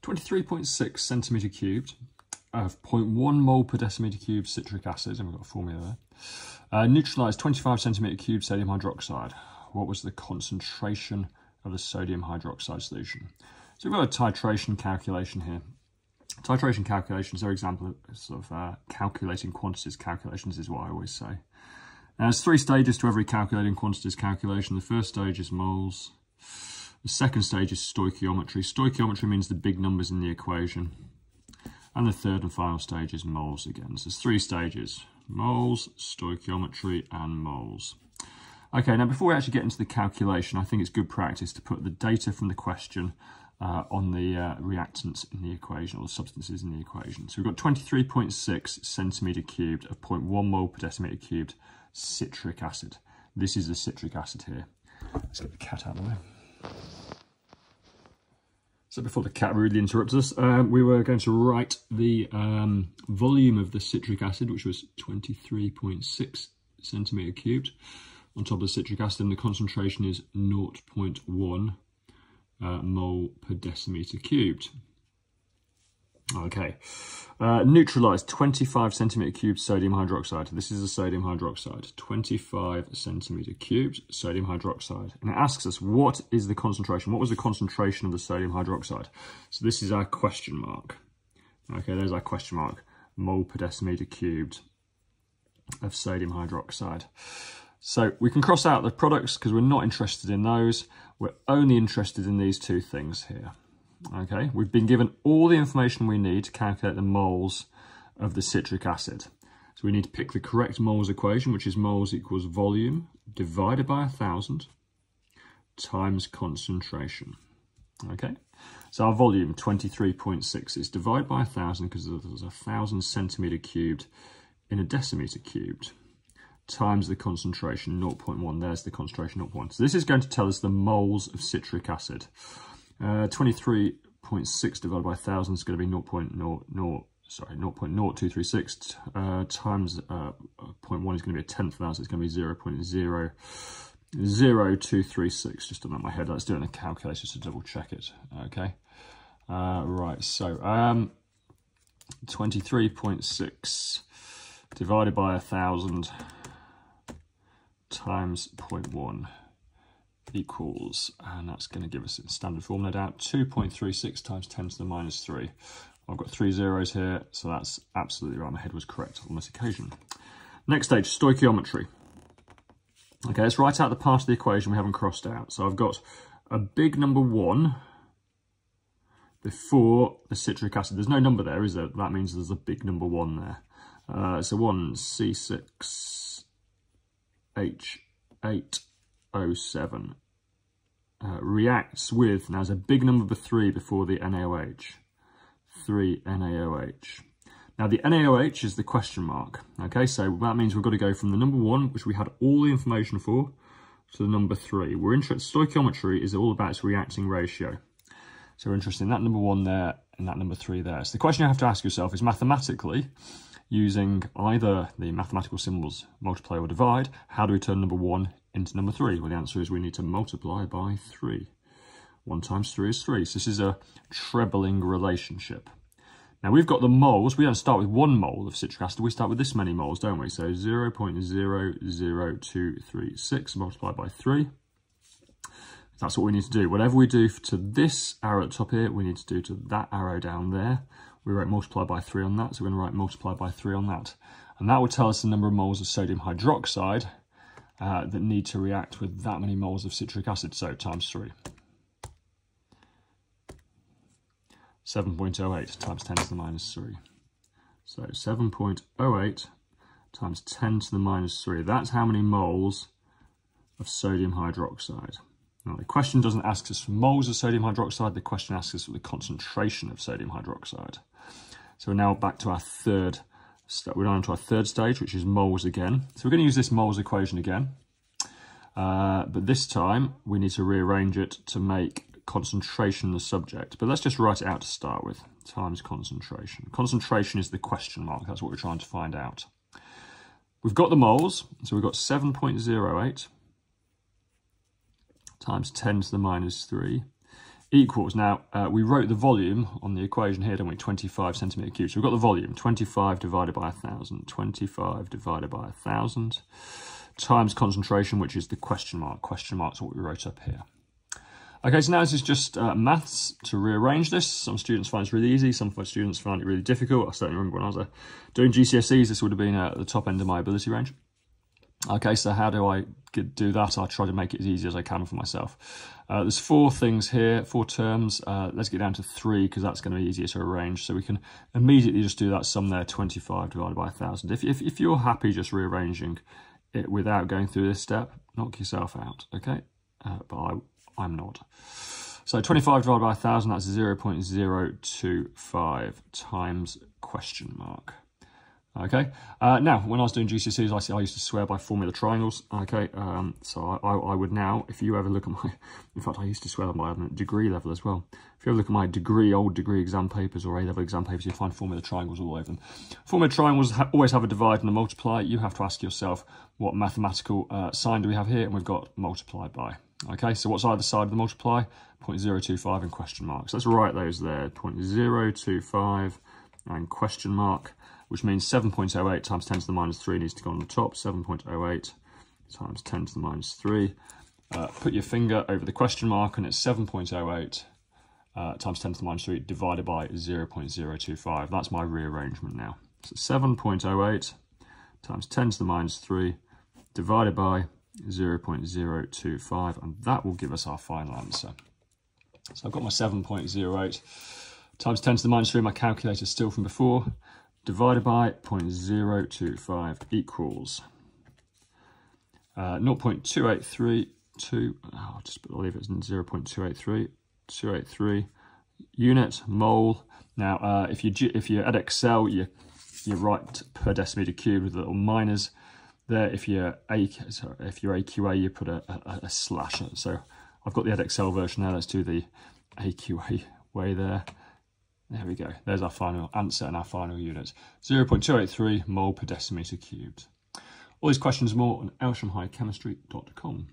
23.6 centimetre cubed of 0.1 mole per decimetre cubed citric acid, and we've got a formula there. Neutralised 25 centimetre cubed sodium hydroxide. What was the concentration of the sodium hydroxide solution? So we've got a titration calculation here. Titration calculations are examples of calculating quantities calculations is what I always say. Now, there's 3 stages to every calculating quantities calculation. The first stage is moles. The second stage is stoichiometry. Stoichiometry means the big numbers in the equation. And the third and final stage is moles again. So there's 3 stages: moles, stoichiometry, and moles. Okay, now before we actually get into the calculation, I think it's good practice to put the data from the question on the reactants in the equation, or the substances in the equation. So we've got 23.6 centimetre cubed of 0.1 mole per decimetre cubed citric acid. This is the citric acid here. Let's get the cat out of the way. So before the cat rudely interrupts us, we were going to write the volume of the citric acid, which was 23.6 centimetre cubed, on top of the citric acid, and the concentration is 0.1 mole per decimetre cubed. Okay, neutralised 25 centimetre cubed sodium hydroxide. This is a sodium hydroxide, 25 centimetre cubed sodium hydroxide. And it asks us, what is the concentration? What was the concentration of the sodium hydroxide? So this is our question mark. Okay, there's our question mark, mole per decimetre cubed of sodium hydroxide. So we can cross out the products because we're not interested in those. We're only interested in these 2 things here. Okay, we've been given all the information we need to calculate the moles of the citric acid. So we need to pick the correct moles equation, which is moles equals volume divided by 1,000 times concentration. Okay, so our volume, 23.6, is divided by 1,000 because there's 1,000 centimetre cubed in a decimetre cubed, times the concentration, 0.1. There's the concentration, 0.1. So this is going to tell us the moles of citric acid. 23.6 divided by 1,000 is going to be 0.0236 times 0.1 is going to be a tenth of that, so it's going to be 0.00236. Just done that in my head. Let's do it in a calculator to double check it. Okay, right. So 23.6 divided by 1,000 times 0.1 equals, and that's going to give us a standard formula out, 2.36 times 10 to the minus 3. I've got 3 zeros here, so that's absolutely right. My head was correct on this occasion. Next stage, stoichiometry. Okay, let's write out the part of the equation we haven't crossed out. So I've got a big number 1 before the citric acid. There's no number there, is there? That means there's a big number 1 there. So 1C6H8O7 reacts with, now there's a big number 3 before the NaOH, 3 NaOH. Now the NaOH is the question mark, okay, so that means we've got to go from the number 1, which we had all the information for, to the number 3. We're interested, stoichiometry is all about its reacting ratio. So we're interested in that number 1 there and that number 3 there. So the question you have to ask yourself is, mathematically, using either the mathematical symbols multiply or divide, how do we turn number 1 into number 3? Well, the answer is we need to multiply by 3. 1 times 3 is 3. So this is a trebling relationship. Now we've got the moles. We don't start with 1 mole of citric acid. We start with this many moles, don't we? So 0.00236 multiplied by 3. That's what we need to do. Whatever we do to this arrow at the top here, we need to do to that arrow down there. We write multiply by 3 on that, so we're going to write multiply by 3 on that. And that will tell us the number of moles of sodium hydroxide that need to react with that many moles of citric acid, so times 3. 7.08 times 10 to the minus 3. So 7.08 times 10 to the minus 3. That's how many moles of sodium hydroxide. Now, the question doesn't ask us for moles of sodium hydroxide, the question asks us for the concentration of sodium hydroxide. So we're now back to our third stage, which is moles again. So we're going to use this moles equation again, but this time we need to rearrange it to make concentration the subject. But let's just write it out to start with, times concentration. Concentration is the question mark, that's what we're trying to find out. We've got the moles, so we've got 7.08 times 10 to the minus 3 equals. Now, we wrote the volume on the equation here, didn't we? 25 centimetre cubed. So we've got the volume, 25 divided by 1,000. 25 divided by 1,000 times concentration, which is the question mark. Question mark's what we wrote up here. Okay, so now this is just maths to rearrange this. Some students find this really easy, some students find it really difficult. I certainly remember when I was doing GCSEs, this would have been at the top end of my ability range. Okay, so how do I do that? I try to make it as easy as I can for myself. There's 4 things here, 4 terms. Let's get down to 3 because that's going to be easier to arrange. So we can immediately just do that sum there, 25 divided by 1,000. If you're happy just rearranging it without going through this step, knock yourself out, okay? But I'm not. So 25 divided by 1,000, that's 0.025 times question mark. Okay, now when I was doing GCSEs, I used to swear by formula triangles. Okay, so I would now, if you ever look at my, in fact I used to swear by them at degree level as well. If you ever look at my old degree exam papers or A-level exam papers, you'll find formula triangles all over them. Formula triangles always have a divide and a multiply. You have to ask yourself, what mathematical sign do we have here? And we've got multiplied by. Okay, so what's either side of the multiply? 0.025 and question mark. So let's write those there, 0.025 and question mark, which means 7.08 times 10 to the minus 3 needs to go on the top. 7.08 times 10 to the minus 3. Put your finger over the question mark and it's 7.08 times 10 to the minus 3 divided by 0.025. That's my rearrangement now. So 7.08 times 10 to the minus 3 divided by 0.025, and that will give us our final answer. So I've got my 7.08 times 10 to the minus 3, my calculator still from before, divided by 0.025 equals 0.2832, I'll leave it as 0.283 unit mole. Now if you're at Excel, you write per decimeter cubed with little minors there. If you're AQA, you put a slash. So I've got the Excel version there. Let's do the AQA way there. There we go. There's our final answer and our final unit. 0.283 mole per decimeter cubed. All these questions more on elshamhighchemistry.com.